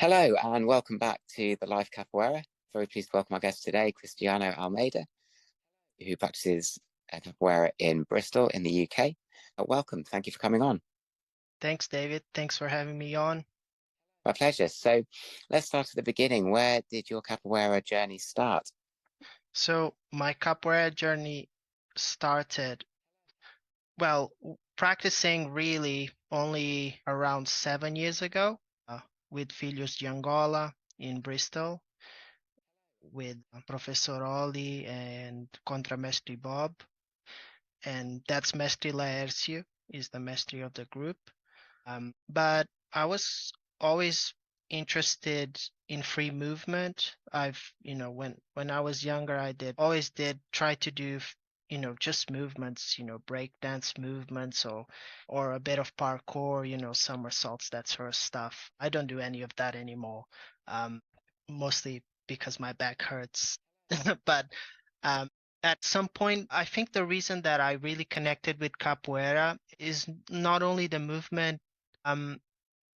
Hello and welcome back to the Live Capoeira. Very pleased to welcome our guest today, Cristiano Almeida, who practices capoeira in Bristol in the UK. Welcome. Thank you for coming on. Thanks, David. Thanks for having me on. My pleasure. So let's start at the beginning. Where did your capoeira journey start? So my capoeira journey started, practicing really only around 7 years ago with Filhos de Angola in Bristol with Professor Oli and Contramestre Bob. And that's Mestre Laércio is the mestre of the group. But I was always interested in free movement. When I was younger, I always did try to do, just movements, break dance movements or a bit of parkour, somersaults, that sort of stuff. I don't do any of that anymore, mostly because my back hurts. But um, at some point, I think the reason that I really connected with capoeira is not only the movement, um,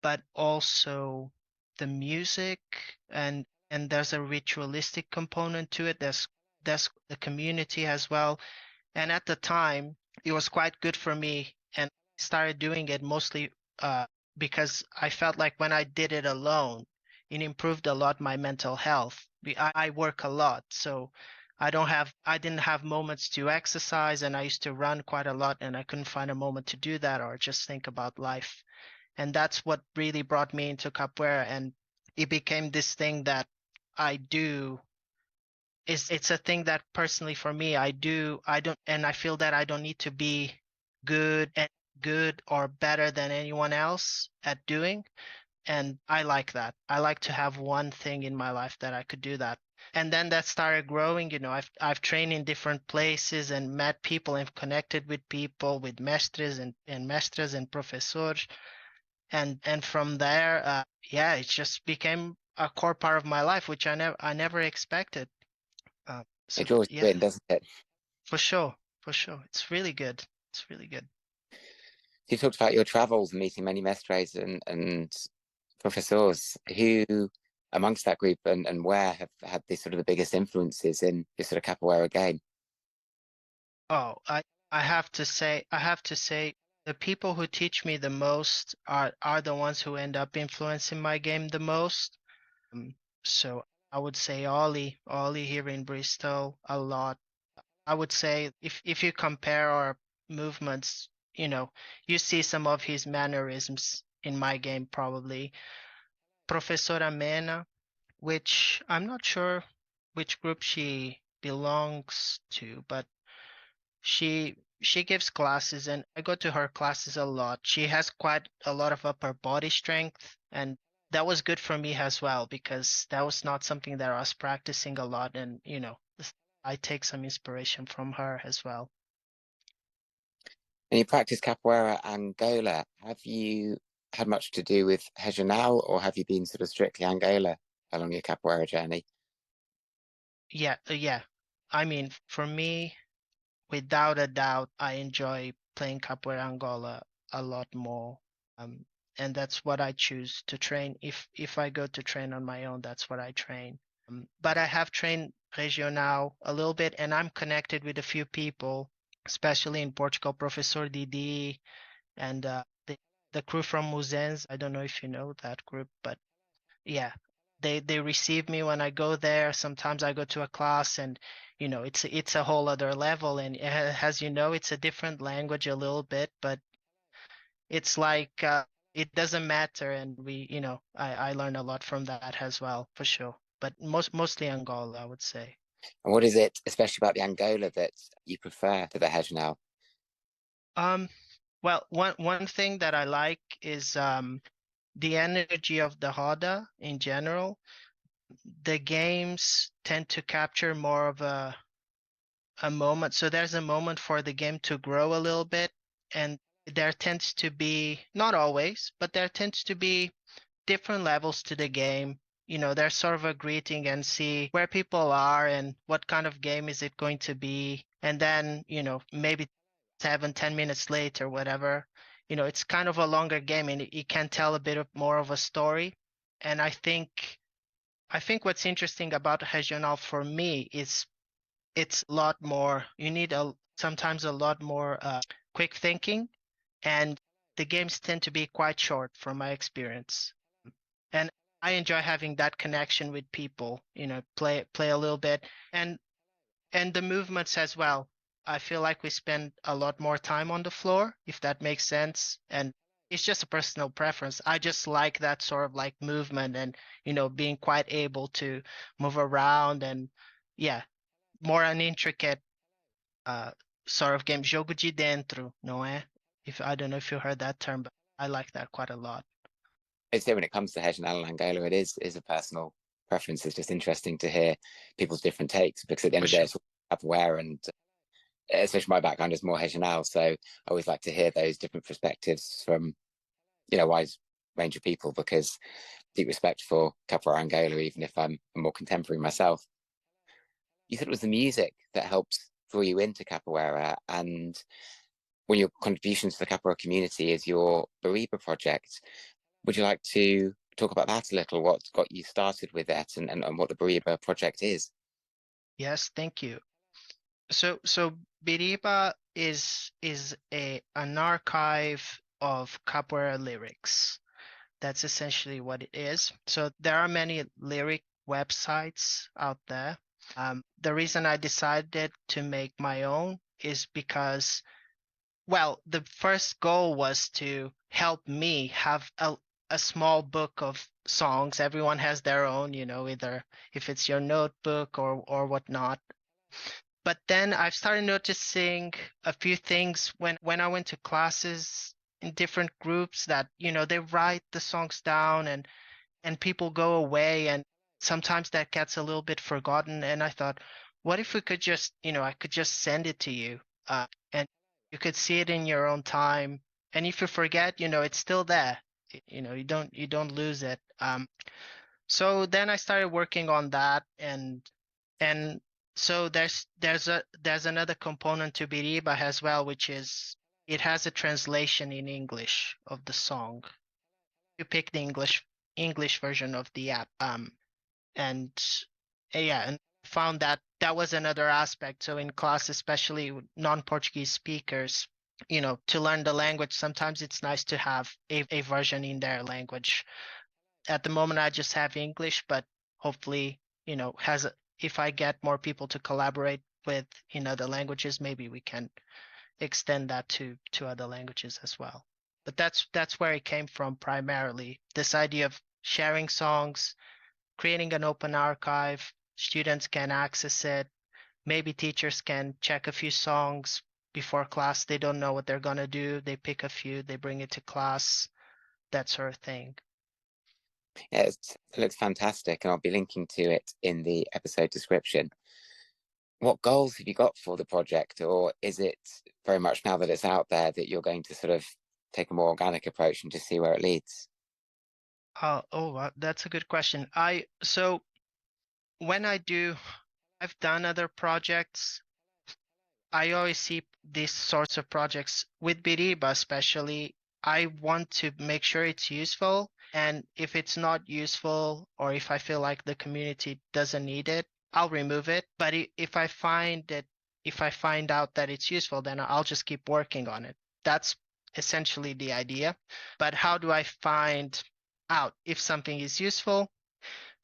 but also the music and there's a ritualistic component to it. There's the community as well. And at the time, it was quite good for me, and I started doing it mostly because I felt like when I did it alone, it improved a lot my mental health. I work a lot, so I didn't have moments to exercise, and I used to run quite a lot, and I couldn't find a moment to do that or just think about life. And that's what really brought me into capoeira, and it became this thing that I do. It's a thing that personally for me I don't, and I feel that I don't need to be good or better than anyone else at doing. And I like that. I like to have one thing in my life that I could do that. And then that started growing. I've trained in different places and met people and connected with people, with mestres and mestras and professors. And from there, it just became a core part of my life, which I never expected. It So draws you yeah, in, doesn't it? for sure, for sure, it's really good. It's really good. You talked about your travels, meeting many mestres and professors. Who amongst that group and where have had the sort of the biggest influences in your sort of capoeira game? Oh, I have to say, the people who teach me the most are the ones who end up influencing my game the most. Um, so I would say Ollie here in Bristol a lot. I would say if you compare our movements, you see some of his mannerisms in my game probably. Professora Mena, which I'm not sure which group she belongs to, but she gives classes and I go to her classes a lot. She has quite a lot of upper body strength, and that was good for me as well because that was not something that I was practicing a lot, and I take some inspiration from her as well. And you practice capoeira Angola. Have you had much to do with regional, or have you been sort of strictly Angola along your capoeira journey? Yeah. I mean, for me, without a doubt, I enjoy playing capoeira Angola a lot more. Um, and that's what I choose to train. If I go to train on my own, that's what I train. But I have trained regional a little bit, and I'm connected with a few people, especially in Portugal, Professor Didi and the crew from Muzenz. I don't know if you know that group, but yeah, they receive me when I go there. Sometimes I go to a class and it's a whole other level, and as you know, it's a different language a little bit, but it's like it doesn't matter, and I learn a lot from that as well, for sure. But mostly Angola, I would say. And what is it, especially about the Angola, that you prefer to the regional? Um, well, one thing that I like is the energy of the Roda in general. The games tend to capture more of a moment. So there's a moment for the game to grow a little bit, and there tends to be, not always, but there tends to be different levels to the game. There's sort of a greeting and see where people are and what kind of game is it going to be. And then, maybe 7, 10 minutes later, whatever, it's kind of a longer game and it can tell a bit of more of a story. And I think what's interesting about regional for me is it's a lot more, you need sometimes a lot more quick thinking, and the games tend to be quite short from my experience. And I enjoy having that connection with people, play a little bit, and the movements as well. I feel like we spend a lot more time on the floor, if that makes sense. And it's just a personal preference. I just like that sort of like movement and, being quite able to move around and yeah, more an intricate uh sort of game. Jogo de dentro, não é? If I don't know if you heard that term, but I like that quite a lot. I'd say when it comes to regional and angola, it is a personal preference. It's just interesting to hear people's different takes because at the end For of the day, sure. it's capoeira, and especially my background is more regional, so I always like to hear those different perspectives from a wide range of people because deep respect for capoeira angola, even if I'm more contemporary myself. You said it was the music that helped draw you into capoeira, and one of your contributions to the capoeira community is your beriba project. Would you like to talk about that a little? What got you started with that, and what the beriba project is? Yes, thank you. So beriba is an archive of capoeira lyrics. That's essentially what it is. So there are many lyric websites out there. The reason I decided to make my own is because, well, the first goal was to help me have a small book of songs. Everyone has their own, either if it's your notebook or whatnot. But then I've started noticing a few things when I went to classes in different groups that, they write the songs down and people go away, and sometimes that gets a little bit forgotten. And I thought, what if we could just, I could just send it to you, and you could see it in your own time. And if you forget, it's still there. You don't lose it. So then I started working on that, and so there's another component to beriba as well, which is it has a translation in English of the song. You pick the English version of the app, and yeah, and found that that was another aspect. So in class, especially with non-Portuguese speakers, to learn the language, sometimes it's nice to have a version in their language. At the moment, I just have English, but hopefully, if I get more people to collaborate with in other languages, maybe we can extend that to other languages as well. But that's where it came from primarily. This idea of sharing songs, creating an open archive, students can access it. Maybe teachers can check a few songs before class. They don't know what they're gonna do. They pick a few, they bring it to class, that sort of thing. Yeah, it looks fantastic, and I'll be linking to it in the episode description. What goals have you got for the project, or is it very much now that it's out there that you're going to sort of take a more organic approach and just see where it leads? That's a good question. So when I've done other projects. I always see these sorts of projects with beriba, especially. I want to make sure it's useful, and if it's not useful, or if I feel like the community doesn't need it, I'll remove it. But if I find out that it's useful, then I'll just keep working on it. That's essentially the idea. But how do I find out if something is useful?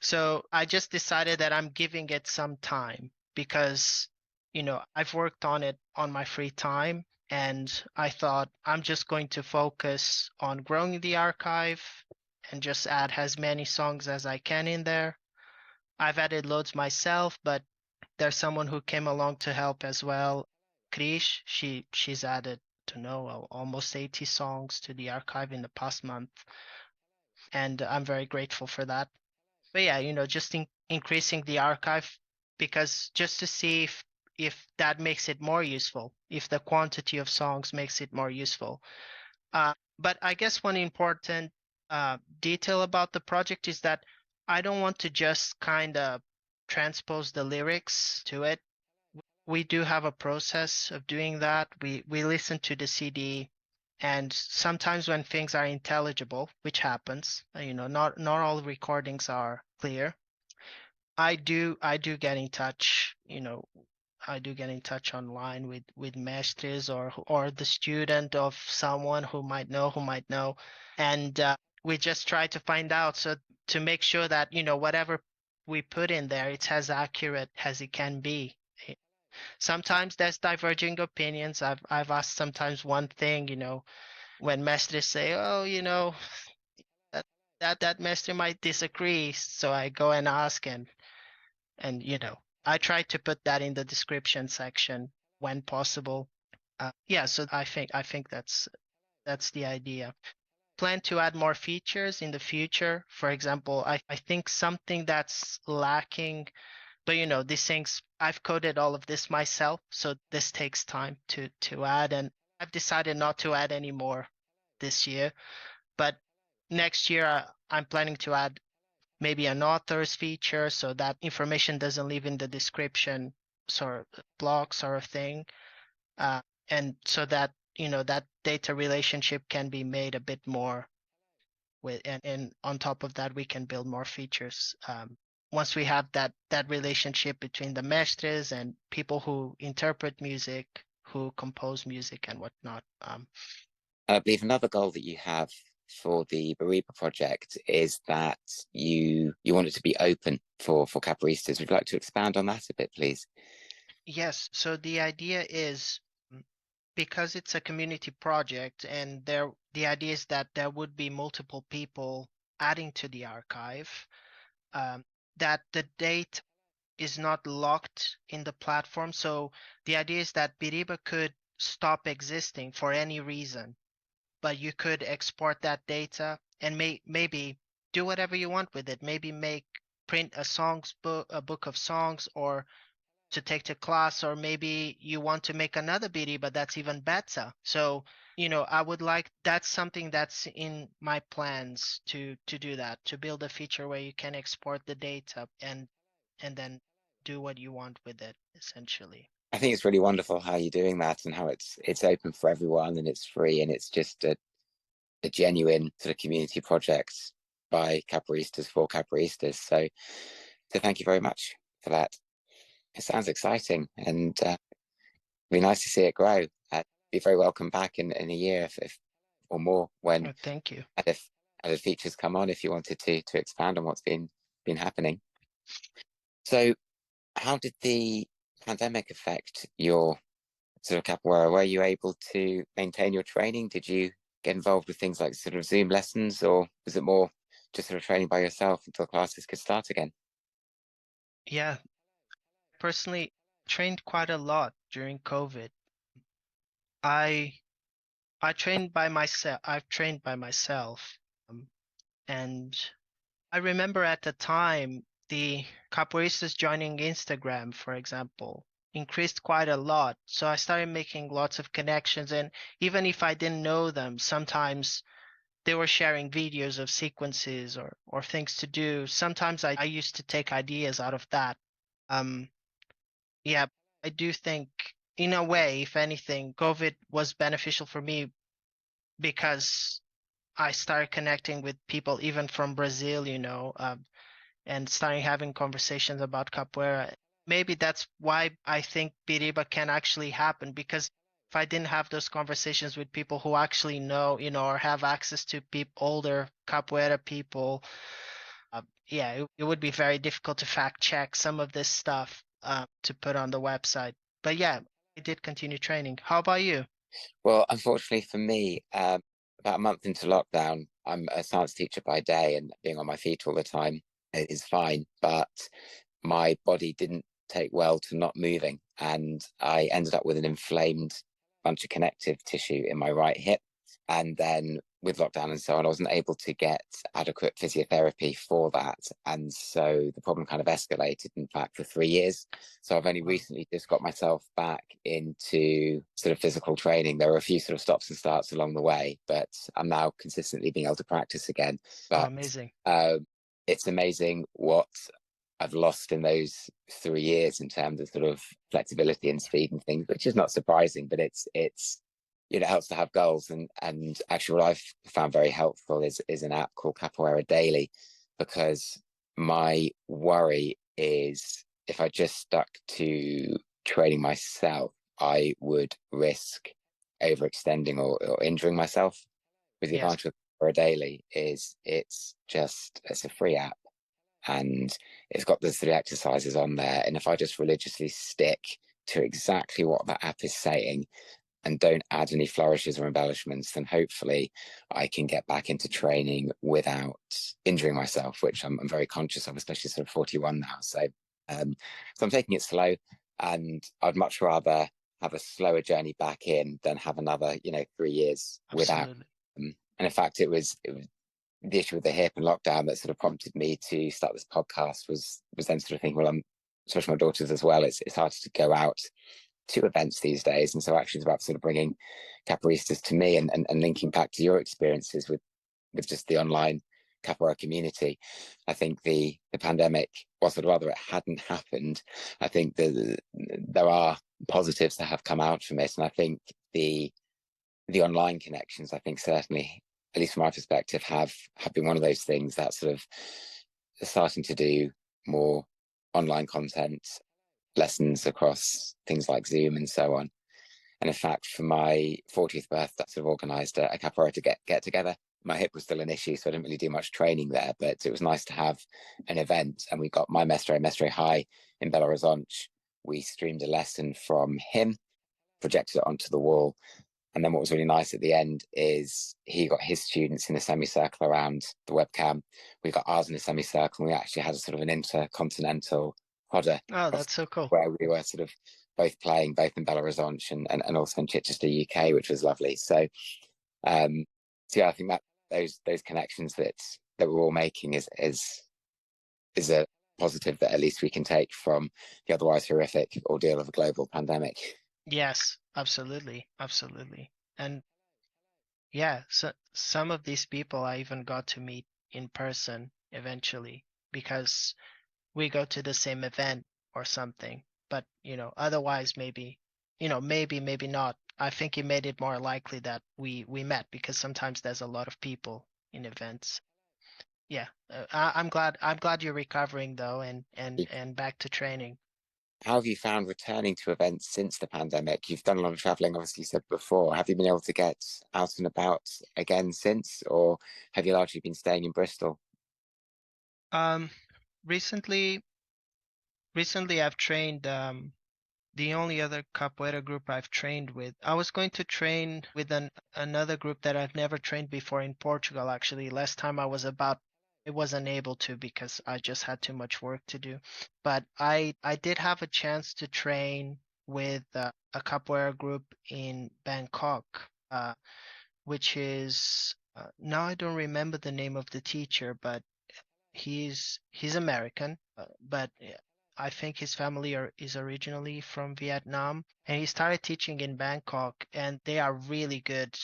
So I just decided that I'm giving it some time because, I've worked on it on my free time, and I thought I'm just going to focus on growing the archive and just add as many songs as I can in there. I've added loads myself, but there's someone who came along to help as well. Krish, she's added to know almost 80 songs to the archive in the past month, and I'm very grateful for that. But yeah, just increasing the archive, because just to see if that makes it more useful, if the quantity of songs makes it more useful. But I guess one important detail about the project is that I don't want to just kind of transpose the lyrics to it. We do have a process of doing that. We listen to the CD And sometimes when things are intelligible, which happens, not all recordings are clear. I do get in touch, I do get in touch online with mestres or the student of someone who might know, and we just try to find out, so to make sure that whatever we put in there, it's as accurate as it can be. Sometimes there's diverging opinions. I've asked sometimes one thing, when mestres say, oh, that that mestre might disagree, so I go and ask, and I try to put that in the description section when possible. Yeah, so I think that's the idea. Plan to add more features in the future. For example, I think something that's lacking, but these things, I've coded all of this myself, so this takes time to add, and I've decided not to add any more this year. But next year, I'm planning to add maybe an author's feature, so that information doesn't live in the description sort of block sort of thing, uh, and so that that data relationship can be made a bit more with, and on top of that we can build more features, once we have that relationship between the mestres and people who interpret music, who compose music and whatnot. I believe another goal that you have for the beriba project is that you want it to be open for capoeiristas. Would you like to expand on that a bit, please? Yes, so the idea is, because it's a community project, and the idea is that there would be multiple people adding to the archive, um, that the date is not locked in the platform. So the idea is that beriba could stop existing for any reason, but you could export that data and maybe do whatever you want with it. Maybe print a book of songs, or to take to class, or maybe you want to make another beriba that's even better. So I would like, that's something that's in my plans, to do that, to build a feature where you can export the data and then do what you want with it, essentially. I think it's really wonderful how you're doing that and how it's open for everyone and it's free and it's just a genuine sort of community project by capoeiristas for capoeiristas. So thank you very much for that. It sounds exciting and be nice to see it grow. Be very welcome back in a year if or more when Thank you. added features come on if you wanted to expand on what's been happening. So how did the pandemic affect your sort of capoeira? Were you able to maintain your training? Did you get involved with things like sort of Zoom lessons, or was it more just sort of training by yourself until classes could start again? Yeah, personally trained quite a lot during COVID. I I trained by myself. I've trained by myself, um, and I remember at the time the capoeiristas joining Instagram, for example, increased quite a lot. So I started making lots of connections, and even if I didn't know them, sometimes they were sharing videos of sequences or things to do. Sometimes I used to take ideas out of that. Um, yeah, I do think, in a way, if anything, COVID was beneficial for me, because I started connecting with people even from Brazil, and starting having conversations about capoeira. Maybe that's why I think beriba can actually happen, because if I didn't have those conversations with people who actually know, or have access to older capoeira people, yeah, it would be very difficult to fact check some of this stuff, to put on the website. But yeah, I did continue training. How about you? Well, unfortunately for me, about a month into lockdown, I'm a science teacher by day, and being on my feet all the time is fine. But my body didn't take well to not moving, and I ended up with an inflamed bunch of connective tissue in my right hip. And then with lockdown and so on, I wasn't able to get adequate physiotherapy for that. And so the problem kind of escalated, in fact, for 3 years. So I've only Wow. recently just got myself back into sort of physical training. There were a few sort of stops and starts along the way, but I'm now consistently being able to practice again. Oh, But amazing. it's amazing what I've lost in those 3 years in terms of sort of flexibility and speed and things, which is not surprising, but it's it helps to have goals. And actually, what I've found very helpful is an app called Capoeira Daily, because my worry is if I just stuck to training myself, I would risk overextending or injuring myself. With the Yes, advantage of Capoeira Daily is it's a free app, and it's got the three exercises on there. And if I just religiously stick to exactly what that app is saying and don't add any flourishes or embellishments, then hopefully I can get back into training without injuring myself, which I'm very conscious of, especially sort of 41 now. Um, so I'm taking it slow, and I'd much rather have a slower journey back in than have another, 3 years without. absolutely. And in fact, it was the issue with the hip and lockdown that sort of prompted me to start this podcast was then sort of thinking, well, I'm especially my daughters as well. It's harder to go out to events these days, and so actually it's about sort of bringing capoeiristas to me and linking back to your experiences with just the online capoeira community. I think the pandemic, or sort of rather it hadn't happened, I think there are positives that have come out from it, and I think the online connections, I think certainly, at least from my perspective, have been one of those things that sort of starting to do more online content, lessons across things like Zoom and so on. And in fact, for my 40th birthday, I sort of organised a capoeira to get together. My hip was still an issue, so I didn't really do much training there, but it was nice to have an event. And we got my Mestre High in Belo Horizonte. We streamed a lesson from him, projected it onto the wall. And then what was really nice at the end is he got his students in a semicircle around the webcam. We got ours in a semicircle, and we actually had a sort of an intercontinental hodder Oh, that's so cool. where we were sort of both playing, both in Belo Horizonte and also in Chichester, UK, which was lovely. Um, so yeah, I think that those connections that we're all making is a positive that at least we can take from the otherwise horrific ordeal of a global pandemic. Yes, absolutely, absolutely. And yeah, so some of these people I even got to meet in person eventually because we go to the same event or something. But, otherwise maybe not. I think it made it more likely that we met because sometimes there's a lot of people in events. Yeah, I'm glad you're recovering though and back to training. How have you found returning to events since the pandemic? You've done a lot of traveling, obviously, you said before. Have you been able to get out and about again since, or have you largely been staying in Bristol? Um, recently recently I've trained the only other capoeira group I've trained with. I was going to train with another group that I've never trained before in Portugal, actually. Last time I wasn't able to because I just had too much work to do. But I did have a chance to train with a capoeira group in Bangkok, which is now I don't remember the name of the teacher, but he's American, but I think his family is originally from Vietnam, and he started teaching in Bangkok, and they are really good.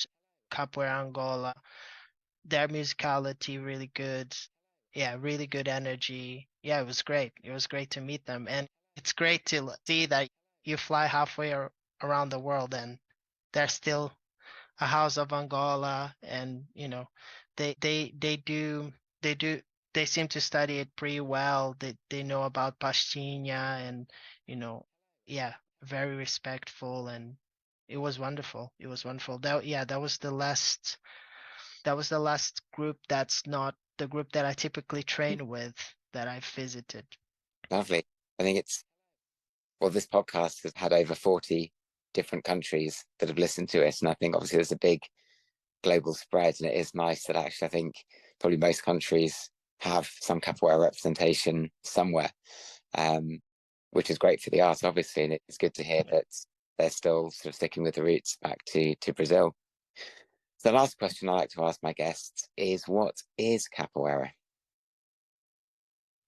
Capoeira Angola, their musicality really good. Yeah, really good energy. Yeah, it was great. It was great to meet them, and it's great to see that you fly halfway around the world and they're still a house of Angola, and they they do they seem to study it pretty well. They know about Pastinha and you know yeah, very respectful, and it was wonderful. It was wonderful. That was the last group that's not the group that I typically train with that I've visited. Lovely. I think well, this podcast has had over 40 different countries that have listened to it. And I think obviously there's a big global spread. And it is nice that actually I think probably most countries have some capoeira representation somewhere, um, which is great for the art, obviously. And it's good to hear that they're still sort of sticking with the roots back to Brazil. So the last question I like to ask my guests is, what is capoeira?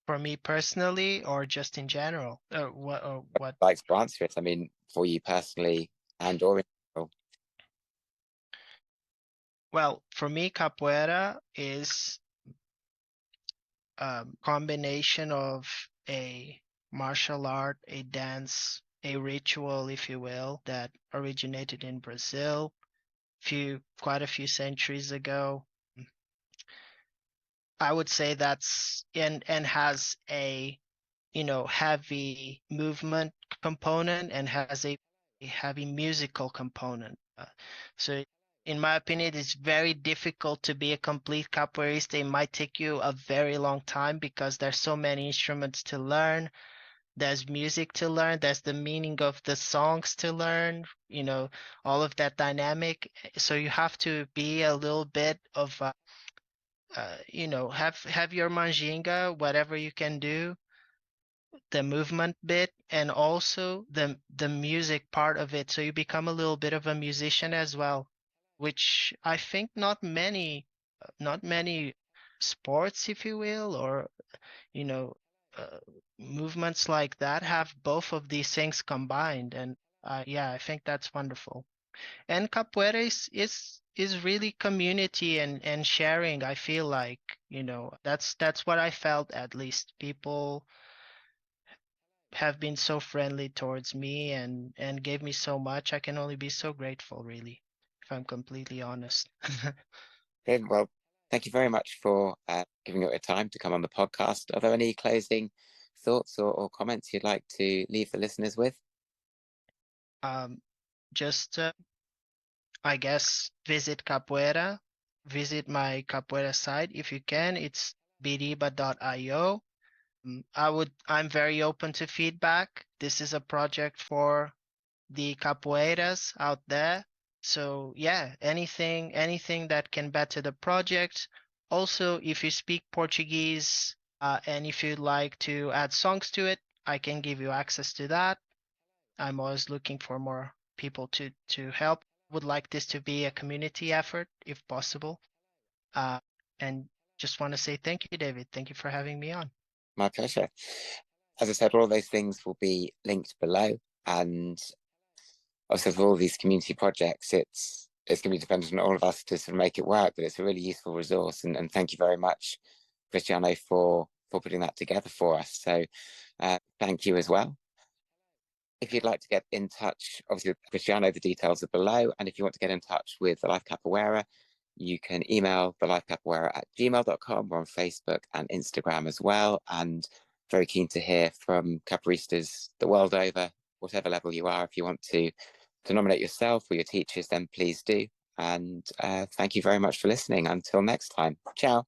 For me personally, or just in general, what? I'd like to answer it. I mean, for you personally and or in general. Well, for me, capoeira is combination of a martial art, a dance, a ritual, if you will, that originated in Brazil. quite a few centuries ago. I would say that's and has a heavy movement component and has a heavy musical component. So in my opinion, it's very difficult to be a complete capoeirista. It might take you a very long time because there's so many instruments to learn. There's music to learn. There's the meaning of the songs to learn, all of that dynamic. So you have to be a little bit of, have your manjinga, whatever you can do, the movement bit, and also the music part of it. So you become a little bit of a musician as well, which I think not many sports, if you will, or you know, uh, movements like that have both of these things combined. And yeah, I think that's wonderful. And capoeira is really community and sharing. I feel like, that's what I felt, at least. People have been so friendly towards me and gave me so much. I can only be so grateful, really, if I'm completely honest. Good. Well, thank you very much for giving up your time to come on the podcast. Are there any closing thoughts or comments you'd like to leave the listeners with? Just I guess visit capoeira, visit my capoeira site if you can. It's beriba.io. I'm very open to feedback. This is a project for the capoeiras out there. So yeah, anything that can better the project. Also, if you speak Portuguese, and if you'd like to add songs to it, I can give you access to that. I'm always looking for more people to help. Would like this to be a community effort if possible. And just want to say thank you, David. Thank you for having me on. My pleasure. As I said, all those things will be linked below. And also for all these community projects, it's going to be dependent on all of us to sort of make it work, but it's a really useful resource. And thank you very much, Cristiano, for putting that together for us. So thank you as well. If you'd like to get in touch, obviously, with Cristiano, the details are below. And if you want to get in touch with the Life Capoeira, you can email thelifecapoeira@gmail.com. We're on Facebook and Instagram as well. And very keen to hear from capoeiristas the world over, whatever level you are. If you want to nominate yourself or your teachers, then please do. And thank you very much for listening. Until next time. Ciao.